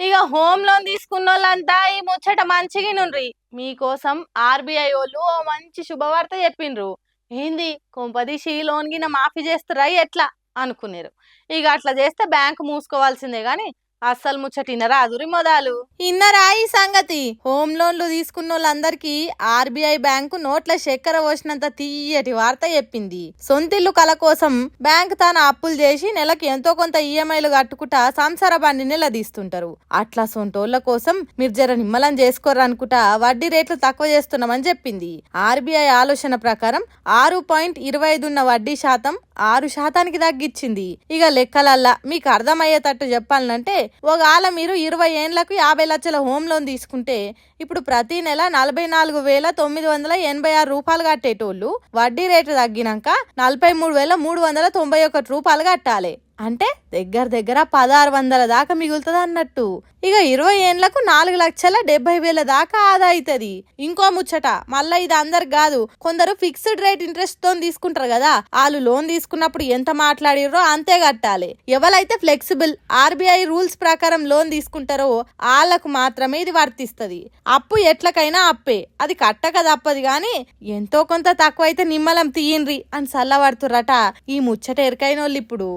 ఇక home loan తీసుకున్న వాళ్ళంతా ఈ ముచ్చట మంచిగినుండ్రి. మీకోసం ఆర్బీఐ వాళ్ళు ఓ మంచి శుభవార్త చెప్పిండ్రు. ఏంది కొంపదీసి ఈ లోన్ గిన మాఫీ చేస్తురా ఎట్లా అనుకున్నారు. ఇక అట్లా చేస్తే బ్యాంకు మూసుకోవాల్సిందే గాని అస్సలు ముచ్చట ఇన్నరాదురి మొదలు ఇన్నరా ఈ సంగతి. హోమ్ లోన్లు తీసుకున్న వాళ్ళందరికీ ఆర్బీఐ బ్యాంకు నోట్ల చక్కెర పోసినంత తీయటి వార్త చెప్పింది. సొంతిల్లు కల కోసం బ్యాంకు తాను అప్పులు చేసి నెలకు ఎంతో కొంత ఈఎంఐలు కట్టుకుంటా సంసార బండి నిలదీస్తుంటారు. అట్లా సొంటోళ్ల కోసం మీరు జర నిమ్మలం చేసుకోరు అనుకుంటా వడ్డీ రేట్లు తక్కువ చేస్తున్నామని చెప్పింది. ఆర్బీఐ ఆలోచన ప్రకారం 6.25 ఉన్న వడ్డీ శాతం 6% తగ్గించింది. ఇక లెక్కలల్లా మీకు అర్థమయ్యేటట్టు చెప్పాలంటే ఒకవేళ మీరు 20 ఏళ్లకు 50 లక్షల హోమ్ లోన్ తీసుకుంటే ఇప్పుడు ప్రతి నెల 44,986 రూపాయలు కట్టేటోళ్ళు వడ్డీ రేటు తగ్గినాక 43,391 రూపాయలు కట్టాలి. అంటే దగ్గర దగ్గర 1,600 దాకా మిగులుతుంది అన్నట్టు. ఇక 20 ఏళ్లకు 4,70,000 దాకా ఆదా అవుతుంది. ఇంకో ముచ్చట మళ్ళా ఇది అందరికి కాదు, కొందరు ఫిక్స్డ్ రేట్ ఇంట్రెస్ట్ తో తీసుకుంటారు కదా, వాళ్ళు లోన్ తీసుకున్నప్పుడు ఎంత మాట్లాడిరో అంతే కట్టాలి. ఎవరైతే ఫ్లెక్సిబుల్ ఆర్బీఐ రూల్స్ ప్రకారం లోన్ తీసుకుంటారో వాళ్ళకు మాత్రమే ఇది వర్తిస్తుంది. అప్పు ఎట్లకైనా అప్పే, అది కట్టక తప్పదు గాని ఎంతో కొంత తక్కువ అయితే నిమ్మలం తీయండ్రి అని సల్లబడుతుర్రట ఈ ముచ్చట ఎరకైన వాళ్ళు ఇప్పుడు.